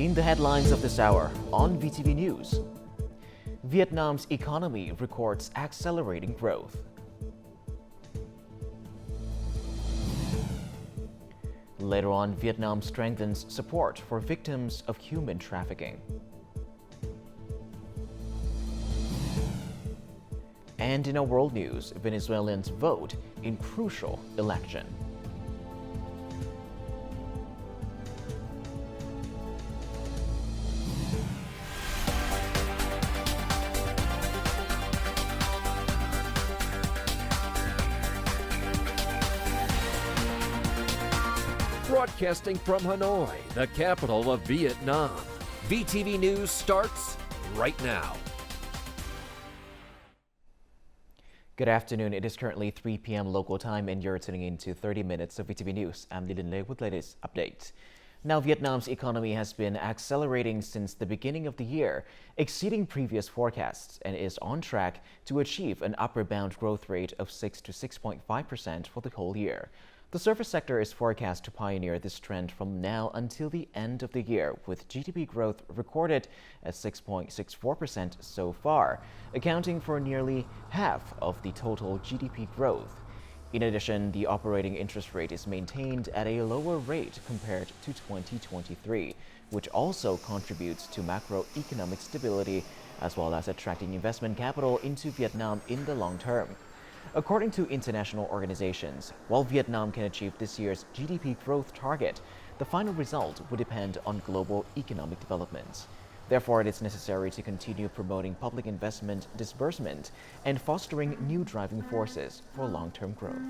In the headlines of this hour on VTV News, Vietnam's economy records accelerating growth. Later on, Vietnam strengthens support for victims of human trafficking. And in our world news, Venezuelans vote in crucial election. Broadcasting from Hanoi, the capital of Vietnam. VTV News starts right now. Good afternoon. It is currently 3 p.m. local time and you're tuning in to 30 minutes of VTV News. I'm Lilin Lei with latest updates. Now, Vietnam's economy has been accelerating since the beginning of the year, exceeding previous forecasts, and is on track to achieve an upper bound growth rate of 6 to 6.5% for the whole year. The service sector is forecast to pioneer this trend from now until the end of the year, with GDP growth recorded at 6.64% so far, accounting for nearly half of the total GDP growth. In addition, the operating interest rate is maintained at a lower rate compared to 2023, which also contributes to macroeconomic stability, as well as attracting investment capital into Vietnam in the long term. According to international organizations, while Vietnam can achieve this year's GDP growth target, the final result would depend on global economic developments. Therefore, it is necessary to continue promoting public investment disbursement and fostering new driving forces for long-term growth.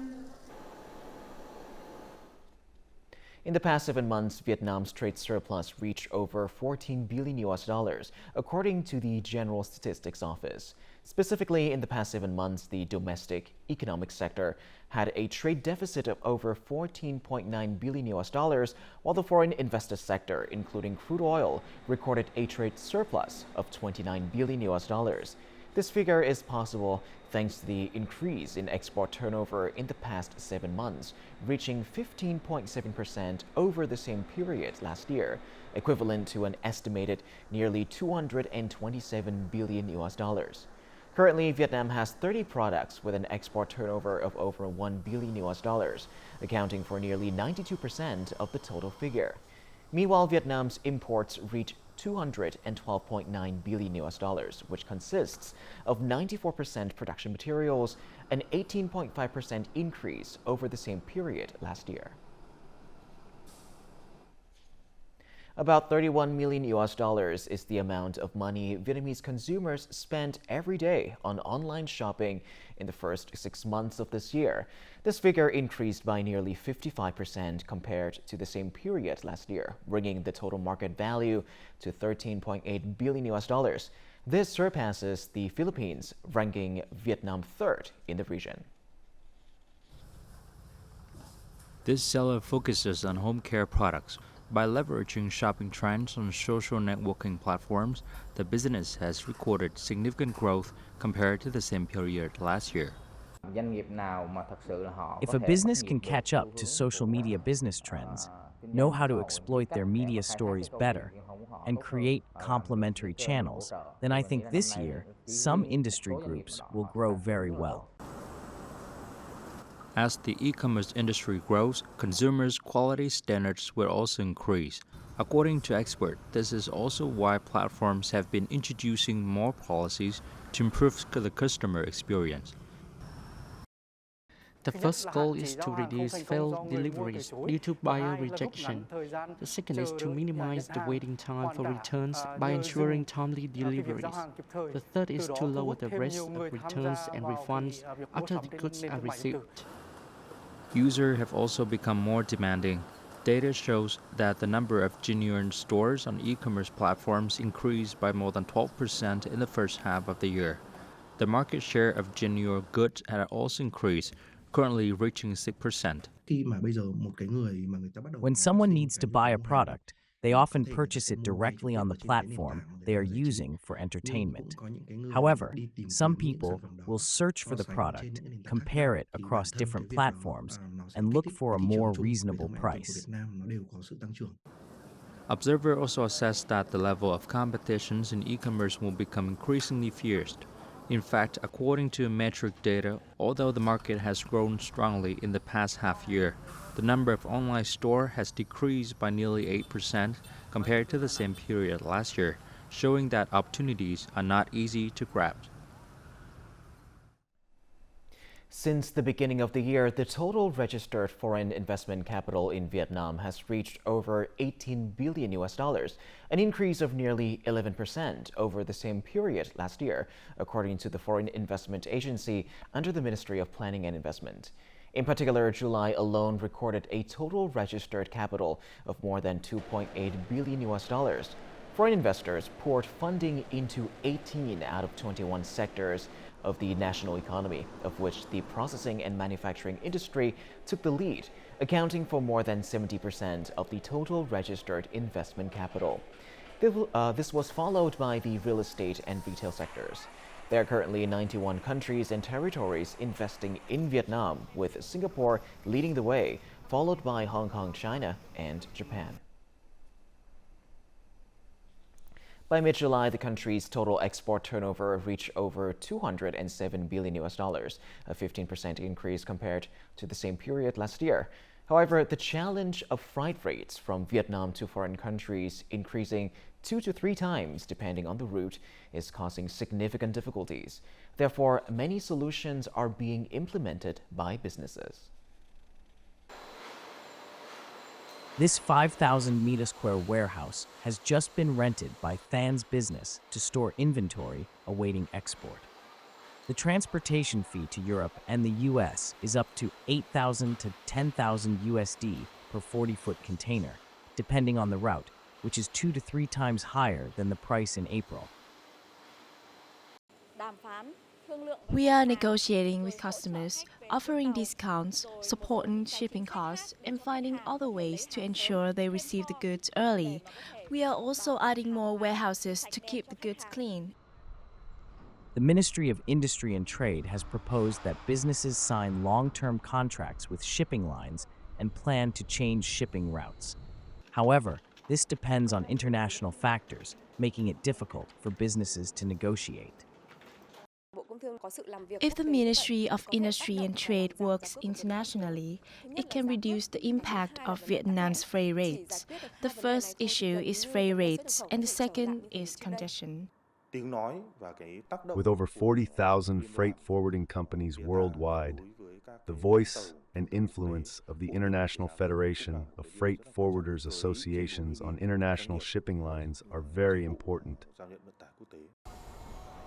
In the past 7 months, Vietnam's trade surplus reached over $14 billion, according to the General Statistics Office. Specifically, in the past 7 months, the domestic economic sector had a trade deficit of over $14.9 billion, while the foreign investor sector, including crude oil, recorded a trade surplus of $29 billion. This figure is possible thanks to the increase in export turnover in the past 7 months, reaching 15.7% over the same period last year, equivalent to an estimated nearly $227 billion. Currently, Vietnam has 30 products with an export turnover of over $1 billion, accounting for nearly 92% of the total figure. Meanwhile, Vietnam's imports reach $212.9 billion, which consists of 94% production materials, an 18.5% increase over the same period last year. About $31 million is the amount of money Vietnamese consumers spent every day on online shopping in the first 6 months of this year. This figure increased by nearly 55% compared to the same period last year, bringing the total market value to $13.8 billion. This surpasses the Philippines, ranking Vietnam third in the region. This seller focuses on home care products. By leveraging shopping trends on social networking platforms, the business has recorded significant growth compared to the same period last year. If a business can catch up to social media business trends, know how to exploit their media stories better, and create complementary channels, then I think this year, some industry groups will grow very well. As the e-commerce industry grows, consumers' quality standards will also increase. According to experts, this is also why platforms have been introducing more policies to improve the customer experience. The first goal is to reduce failed deliveries due to buyer rejection. The second is to minimize the waiting time for returns by ensuring timely deliveries. The third is to lower the risk of returns and refunds after the goods are received. Users have also become more demanding. Data shows that the number of genuine stores on e-commerce platforms increased by more than 12% in the first half of the year. The market share of genuine goods had also increased, currently reaching 6%. When someone needs to buy a product, they often purchase it directly on the platform they are using for entertainment. However, some people will search for the product, compare it across different platforms, and look for a more reasonable price. Observers also assess that the level of competitions in e-commerce will become increasingly fierce. In fact, according to metric data, although the market has grown strongly in the past half year, the number of online stores has decreased by nearly 8% compared to the same period last year, showing that opportunities are not easy to grab. Since the beginning of the year, the total registered foreign investment capital in Vietnam has reached over 18 billion US dollars, an increase of nearly 11% over the same period last year, according to the Foreign Investment Agency under the Ministry of Planning and Investment. In particular, July alone recorded a total registered capital of more than 2.8 billion US dollars. Foreign investors poured funding into 18 out of 21 sectors of the national economy, of which the processing and manufacturing industry took the lead, accounting for more than 70% of the total registered investment capital. This was followed by the real estate and retail sectors. There are currently 91 countries and territories investing in Vietnam, with Singapore leading the way, followed by Hong Kong, China, and Japan. By mid-July, the country's total export turnover reached over 207 billion US dollars, a 15% increase compared to the same period last year. However, the challenge of freight rates from Vietnam to foreign countries increasing 2 to 3 times depending on the route is causing significant difficulties. Therefore, many solutions are being implemented by businesses. This 5,000-meter-square warehouse has just been rented by Than's business to store inventory awaiting export. The transportation fee to Europe and the US is up to 8,000 to 10,000 USD per 40-foot container, depending on the route, which is 2 to 3 times higher than the price in April. We are negotiating with customers, offering discounts, supporting shipping costs, and finding other ways to ensure they receive the goods early. We are also adding more warehouses to keep the goods clean. The Ministry of Industry and Trade has proposed that businesses sign long-term contracts with shipping lines and plan to change shipping routes. However, this depends on international factors, making it difficult for businesses to negotiate. If the Ministry of Industry and Trade works internationally, it can reduce the impact of Vietnam's freight rates. The first issue is freight rates, and the second is congestion. With over 40,000 freight forwarding companies worldwide, the voice and influence of the International Federation of Freight Forwarders Associations on international shipping lines are very important.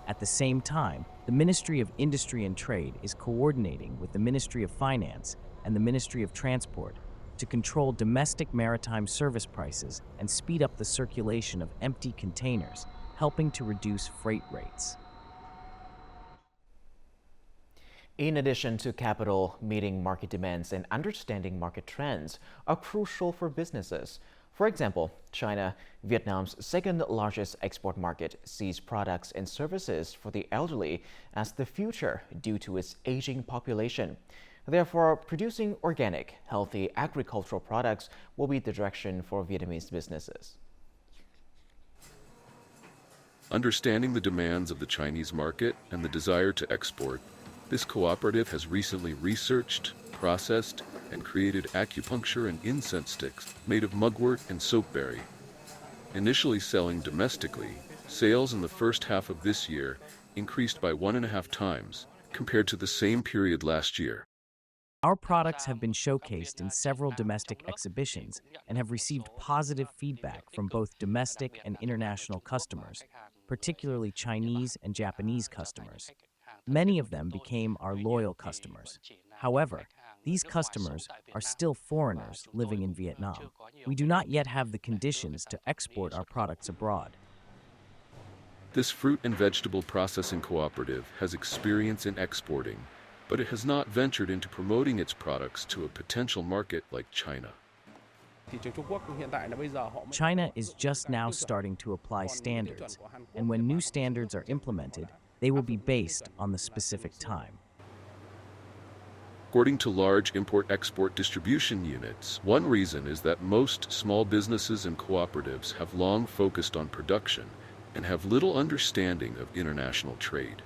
At the same time, the Ministry of Industry and Trade is coordinating with the Ministry of Finance and the Ministry of Transport to control domestic maritime service prices and speed up the circulation of empty containers, helping to reduce freight rates. In addition to capital, meeting market demands and understanding market trends are crucial for businesses. For example, China, Vietnam's second largest export market, sees products and services for the elderly as the future due to its aging population. Therefore, producing organic, healthy agricultural products will be the direction for Vietnamese businesses. Understanding the demands of the Chinese market and the desire to export, this cooperative has recently researched, processed, and created acupuncture and incense sticks made of mugwort and soapberry. Initially selling domestically, sales in the first half of this year increased by 1.5 times compared to the same period last year. Our products have been showcased in several domestic exhibitions and have received positive feedback from both domestic and international customers, particularly Chinese and Japanese customers. Many of them became our loyal customers. However, these customers are still foreigners living in Vietnam. We do not yet have the conditions to export our products abroad. This fruit and vegetable processing cooperative has experience in exporting, but it has not ventured into promoting its products to a potential market like China. China is just now starting to apply standards, and when new standards are implemented, they will be based on the specific time. According to large import-export distribution units, one reason is that most small businesses and cooperatives have long focused on production and have little understanding of international trade.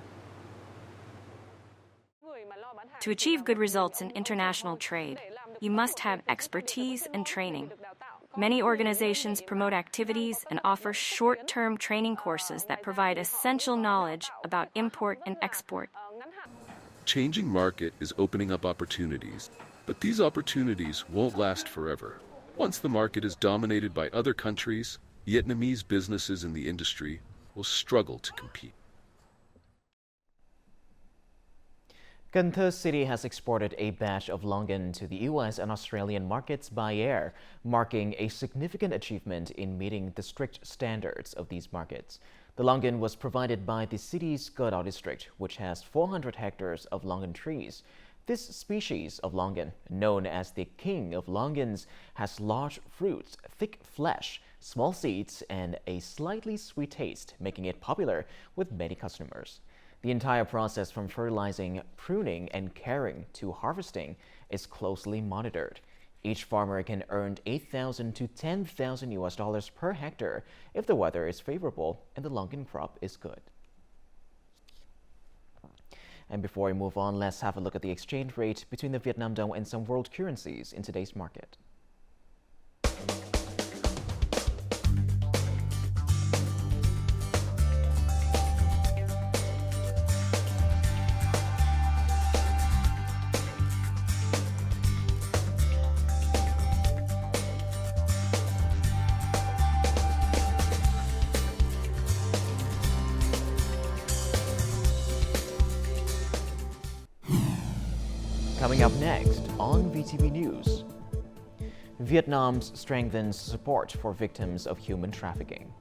To achieve good results in international trade, you must have expertise and training. Many organizations promote activities and offer short-term training courses that provide essential knowledge about import and export. Changing market is opening up opportunities, but these opportunities won't last forever. Once the market is dominated by other countries, Vietnamese businesses in the industry will struggle to compete. Cần Thơ City has exported a batch of longan to the U.S. and Australian markets by air, marking a significant achievement in meeting the strict standards of these markets. The longan was provided by the city's Cơ district, which has 400 hectares of longan trees. This species of longan, known as the king of longans, has large fruits, thick flesh, small seeds, and a slightly sweet taste, making it popular with many customers. The entire process from fertilizing, pruning, and caring to harvesting is closely monitored. Each farmer can earn $8,000 to $10,000 per hectare if the weather is favorable and the longan crop is good. And before we move on, let's have a look at the exchange rate between the Vietnam dong and some world currencies in today's market. Coming up next on VTV News, Vietnam strengthens support for victims of human trafficking.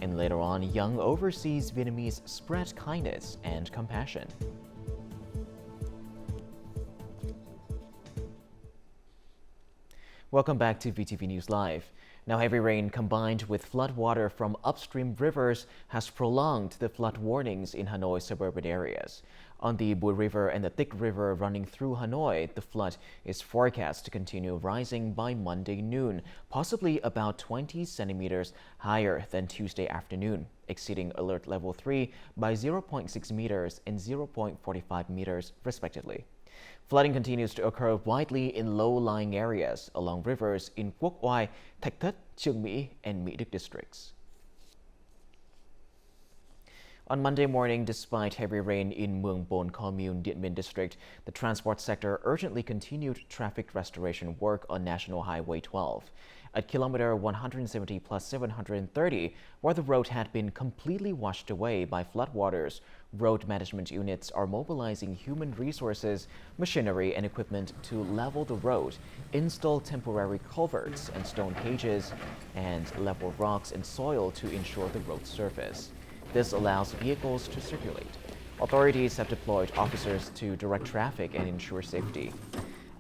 And later on, young overseas Vietnamese spread kindness and compassion. Welcome back to VTV News Live. Now, heavy rain combined with floodwater from upstream rivers has prolonged the flood warnings in Hanoi suburban areas. On the Bui River and the Thick River running through Hanoi, the flood is forecast to continue rising by Monday noon, possibly about 20 centimeters higher than Tuesday afternoon, exceeding alert level 3 by 0.6 meters and 0.45 meters respectively. Flooding continues to occur widely in low-lying areas along rivers in Quốc Oai, Thạch Thất, Chương Mỹ, and Mỹ Đức districts. On Monday morning, despite heavy rain in Mueang Bon Commune, Điện Biên district, the transport sector urgently continued traffic restoration work on National Highway 12. At kilometer 170 plus 730, where the road had been completely washed away by floodwaters, road management units are mobilizing human resources, machinery, and equipment to level the road, install temporary culverts and stone cages, and level rocks and soil to ensure the road surface. This allows vehicles to circulate. Authorities have deployed officers to direct traffic and ensure safety.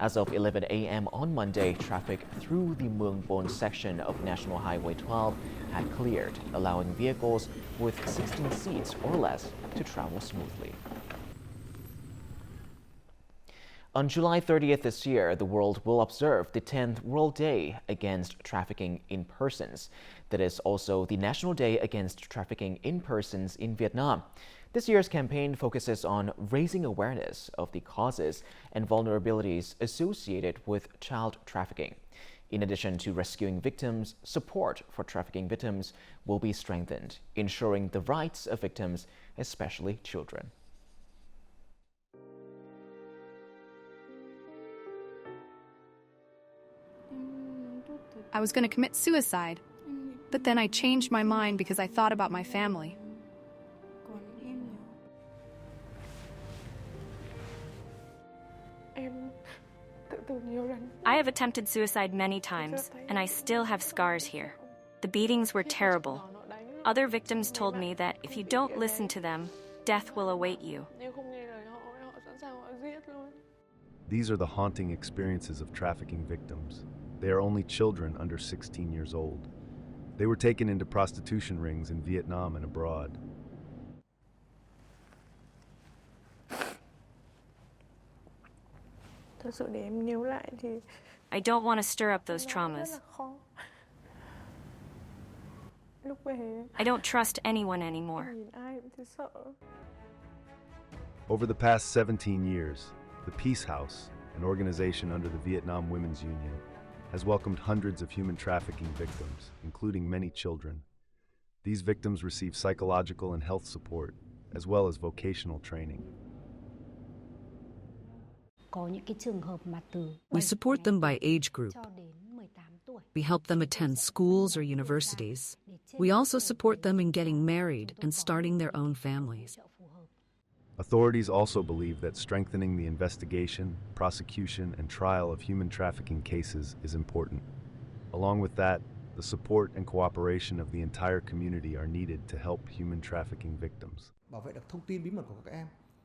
As of 11 a.m. on Monday, traffic through the Mueang Bon section of National Highway 12 had cleared, allowing vehicles with 16 seats or less to travel smoothly. On July 30th this year, the world will observe the 10th World Day Against Trafficking in Persons. That is also the National Day Against Trafficking in Persons in Vietnam. This year's campaign focuses on raising awareness of the causes and vulnerabilities associated with child trafficking. In addition to rescuing victims, support for trafficking victims will be strengthened, ensuring the rights of victims, especially children. I was going to commit suicide, but then I changed my mind because I thought about my family. I have attempted suicide many times, and I still have scars here. The beatings were terrible. Other victims told me that if you don't listen to them, death will await you. These are the haunting experiences of trafficking victims. They are only children under 16 years old. They were taken into prostitution rings in Vietnam and abroad. I don't want to stir up those traumas. I don't trust anyone anymore. Over the past 17 years, the Peace House, an organization under the Vietnam Women's Union, has welcomed hundreds of human trafficking victims, including many children. These victims receive psychological and health support, as well as vocational training. We support them by age group. We help them attend schools or universities. We also support them in getting married and starting their own families. Authorities also believe that strengthening the investigation, prosecution, and trial of human trafficking cases is important. Along with that, the support and cooperation of the entire community are needed to help human trafficking victims.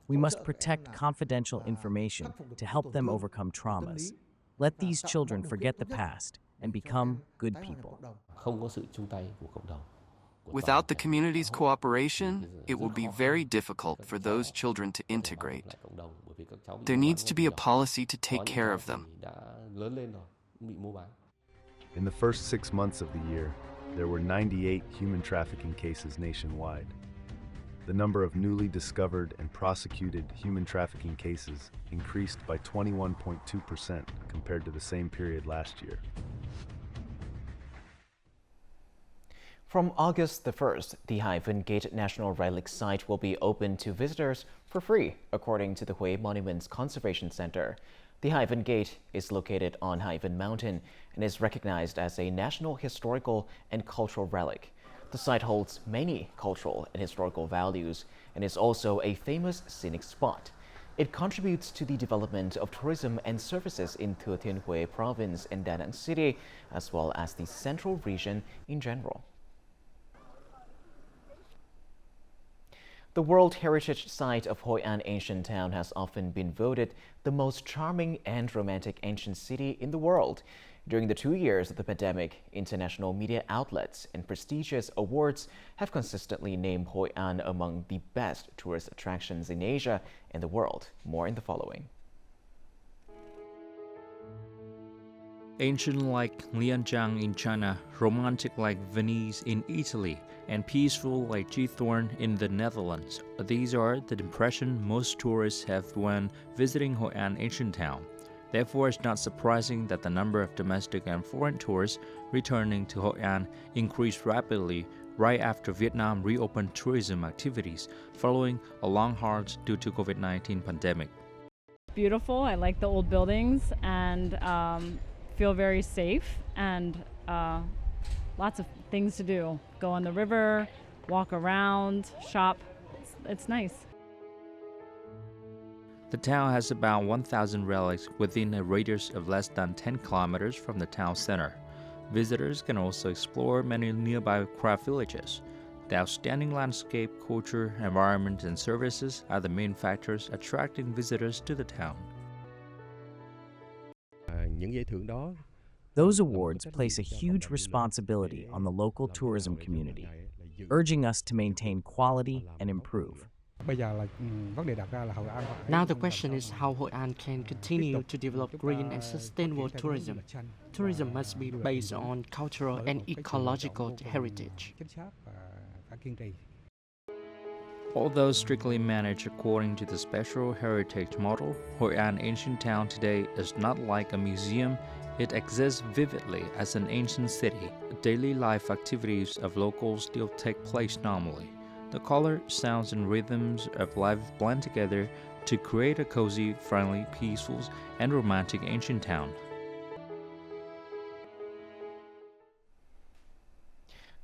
We must protect confidential information to help them overcome traumas. Let these children forget the past and become good people. Without the community's cooperation, it will be very difficult for those children to integrate. There needs to be a policy to take care of them. In the first 6 months of the year, there were 98 human trafficking cases nationwide. The number of newly discovered and prosecuted human trafficking cases increased by 21.2% compared to the same period last year. From August the 1st, the Gate National Relic Site will be open to visitors for free, according to the Hue Monuments Conservation Center. The Gate is located on Mountain and is recognized as a National Historical and Cultural Relic. The site holds many cultural and historical values and is also a famous scenic spot. It contributes to the development of tourism and services in Thừa Thiên Huế Province and Da Nang City, as well as the central region in general. The World Heritage Site of Hoi An Ancient Town has often been voted the most charming and romantic ancient city in the world. During the 2 years of the pandemic, international media outlets and prestigious awards have consistently named Hoi An among the best tourist attractions in Asia and the world. More in the following. Ancient like Lianjiang in China, romantic like Venice in Italy, and peaceful like Giethoorn in the Netherlands. These are the impression most tourists have when visiting Hoi An Ancient Town. Therefore, it's not surprising that the number of domestic and foreign tourists returning to Hoi An increased rapidly right after Vietnam reopened tourism activities following a long halt due to COVID-19 pandemic. Beautiful. I like the old buildings and feel very safe, and lots of things to do. Go on the river, walk around, shop. It's nice. The town has about 1,000 relics within a radius of less than 10 kilometers from the town center. Visitors can also explore many nearby craft villages. The outstanding landscape, culture, environment, and services are the main factors attracting visitors to the town. Those awards place a huge responsibility on the local tourism community, urging us to maintain quality and improve. Now the question is how Hoi An can continue to develop green and sustainable tourism. Tourism must be based on cultural and ecological heritage. Although strictly managed according to the special heritage model, Hoi An Ancient Town today is not like a museum. It exists vividly as an ancient city. Daily life activities of locals still take place normally. The color, sounds, and rhythms of life blend together to create a cozy, friendly, peaceful, and romantic ancient town.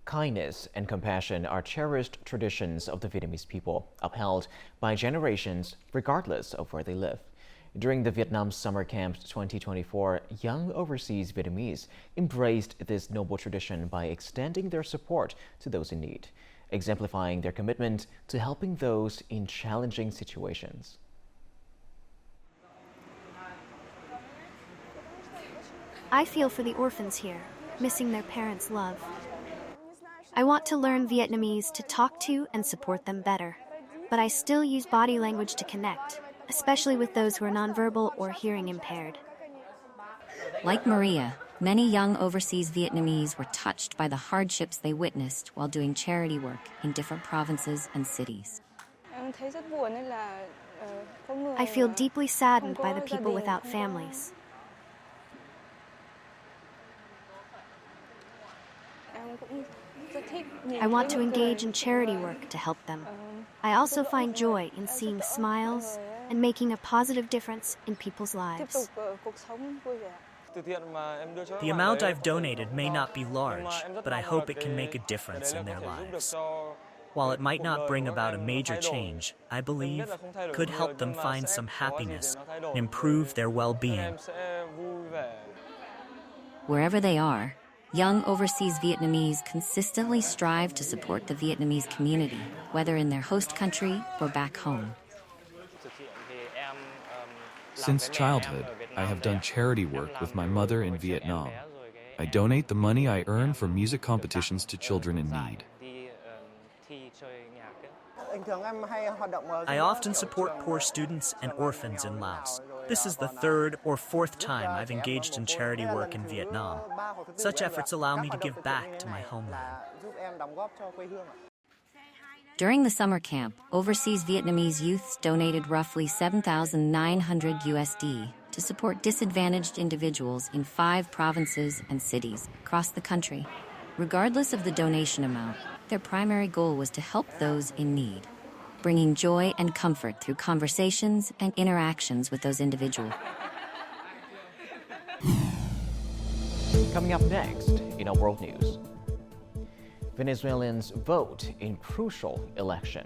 Kindness and compassion are cherished traditions of the Vietnamese people, upheld by generations regardless of where they live. During the Vietnam Summer Camp 2024, young overseas Vietnamese embraced this noble tradition by extending their support to those in need, exemplifying their commitment to helping those in challenging situations. I feel for the orphans here, missing their parents' love. I want to learn Vietnamese to talk to and support them better, but I still use body language to connect. especially with those who are nonverbal or hearing impaired. Like Maria, many young overseas Vietnamese were touched by the hardships they witnessed while doing charity work in different provinces and cities. I feel deeply saddened by the people without families. I want to engage in charity work to help them. I also find joy in seeing smiles and making a positive difference in people's lives. The amount I've donated may not be large, but I hope it can make a difference in their lives. While it might not bring about a major change, I believe could help them find some happiness and improve their well-being. Wherever they are, young overseas Vietnamese consistently strive to support the Vietnamese community, whether in their host country or back home. Since childhood, I have done charity work with my mother in Vietnam. I donate the money I earn from music competitions to children in need. I often support poor students and orphans in Laos. This is the third or fourth time I've engaged in charity work in Vietnam. Such efforts allow me to give back to my homeland. During the summer camp, overseas Vietnamese youths donated roughly 7,900 USD to support disadvantaged individuals in 5 provinces and cities across the country. Regardless of the donation amount, their primary goal was to help those in need, bringing joy and comfort through conversations and interactions with those individuals. Coming up next in our world news, Venezuelans vote in crucial election.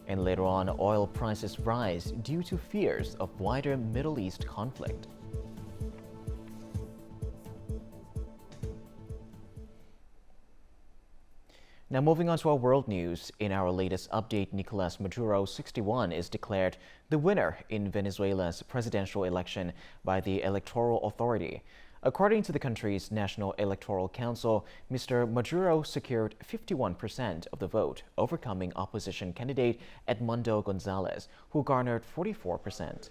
And later on, oil prices rise due to fears of wider Middle East conflict. Now moving on to our world news, in our latest update, Nicolas Maduro, 61, is declared the winner in Venezuela's presidential election by the Electoral Authority. According to the country's National Electoral Council, Mr. Maduro secured 51% of the vote, overcoming opposition candidate Edmundo Gonzalez, who garnered 44%.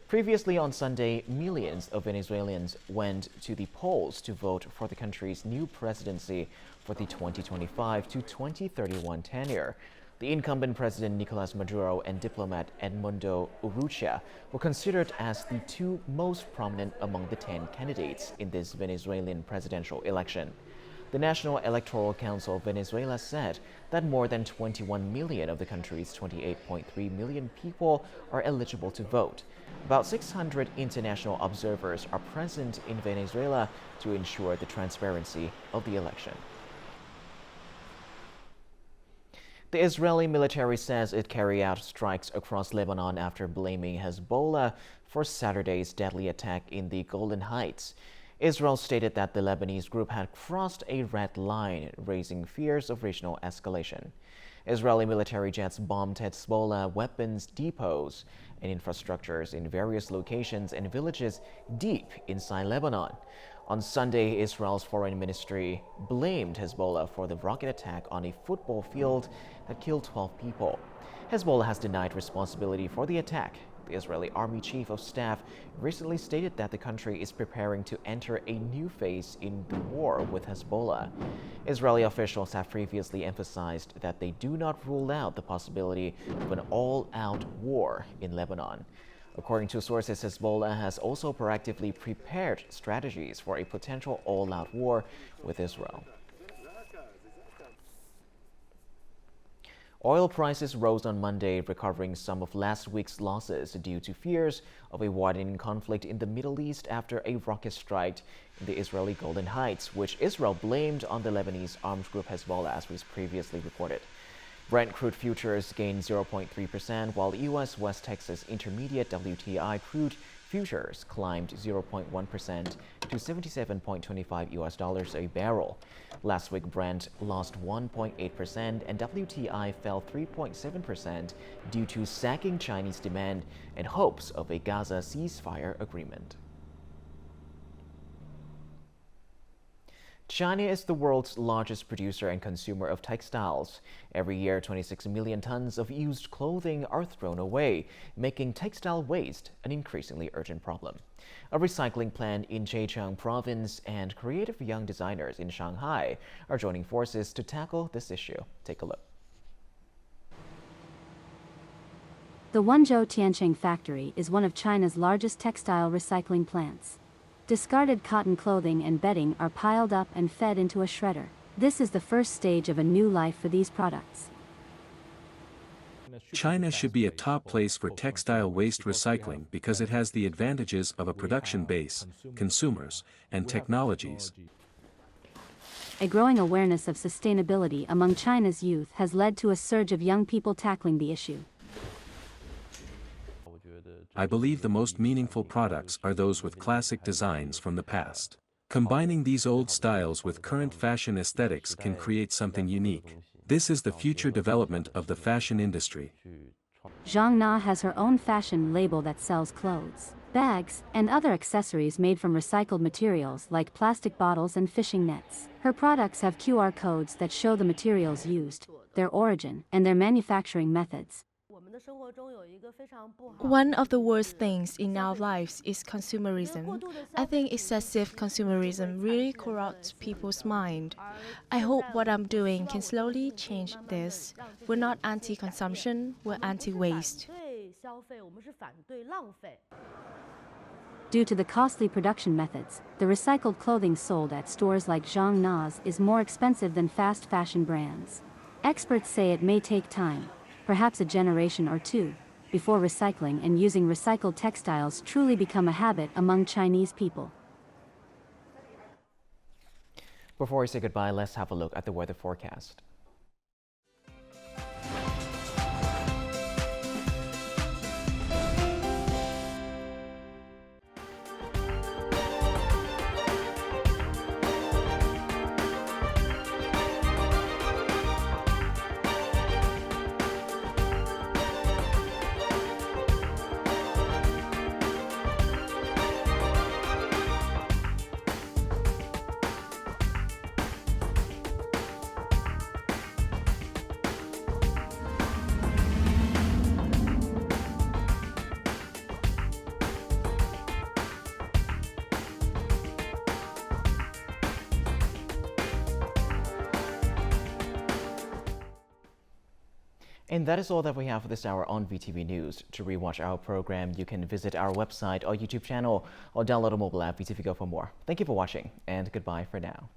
Previously on Sunday, millions of Venezuelans went to the polls to vote for the country's new presidency for the 2025 to 2031 tenure. The incumbent president Nicolas Maduro and diplomat Edmundo Urrutia were considered as the 2 most prominent among the 10 candidates in this Venezuelan presidential election. The National Electoral Council of Venezuela said that more than 21 million of the country's 28.3 million people are eligible to vote. About 600 international observers are present in Venezuela to ensure the transparency of the election. The Israeli military says it carried out strikes across Lebanon after blaming Hezbollah for Saturday's deadly attack in the Golan Heights. Israel stated that the Lebanese group had crossed a red line, raising fears of regional escalation. Israeli military jets bombed Hezbollah weapons depots and infrastructures in various locations and villages deep inside Lebanon. On Sunday, Israel's foreign ministry blamed Hezbollah for the rocket attack on a football field that killed 12 people. Hezbollah has denied responsibility for the attack. The Israeli Army Chief of Staff recently stated that the country is preparing to enter a new phase in the war with Hezbollah. Israeli officials have previously emphasized that they do not rule out the possibility of an all-out war in Lebanon. According to sources, Hezbollah has also proactively prepared strategies for a potential all-out war with Israel. Oil prices rose on Monday, recovering some of last week's losses due to fears of a widening conflict in the Middle East after a rocket strike in the Israeli Golan Heights, which Israel blamed on the Lebanese armed group Hezbollah, as was previously reported. Brent crude futures gained 0.3%, while U.S. West Texas Intermediate WTI crude futures climbed 0.1% to $77.25 US a barrel. Last week, Brent lost 1.8% and WTI fell 3.7% due to sagging Chinese demand and hopes of a Gaza ceasefire agreement. China is the world's largest producer and consumer of textiles. Every year, 26 million tons of used clothing are thrown away, making textile waste an increasingly urgent problem. A recycling plant in Zhejiang province and creative young designers in Shanghai are joining forces to tackle this issue. Take a look. The Wenzhou Tiancheng factory is one of China's largest textile recycling plants. Discarded cotton clothing and bedding are piled up and fed into a shredder. This is the first stage of a new life for these products. China should be a top place for textile waste recycling because it has the advantages of a production base, consumers, and technologies. A growing awareness of sustainability among China's youth has led to a surge of young people tackling the issue. I believe the most meaningful products are those with classic designs from the past. Combining these old styles with current fashion aesthetics can create something unique. This is the future development of the fashion industry. Zhang Na has her own fashion label that sells clothes, bags, and other accessories made from recycled materials like plastic bottles and fishing nets. Her products have QR codes that show the materials used, their origin, and their manufacturing methods. One of the worst things in our lives is consumerism. I think excessive consumerism really corrupts people's mind. I hope what I'm doing can slowly change this. We're not anti-consumption, we're anti-waste. Due to the costly production methods, the recycled clothing sold at stores like Zhang Na's is more expensive than fast fashion brands. Experts say it may take time, perhaps a generation or two, before recycling and using recycled textiles truly become a habit among Chinese people. Before we say goodbye, let's have a look at the weather forecast. And that is all that we have for this hour on VTV News. To rewatch our program, you can visit our website or YouTube channel or download a mobile app, VTVgo, for more. Thank you for watching, and goodbye for now.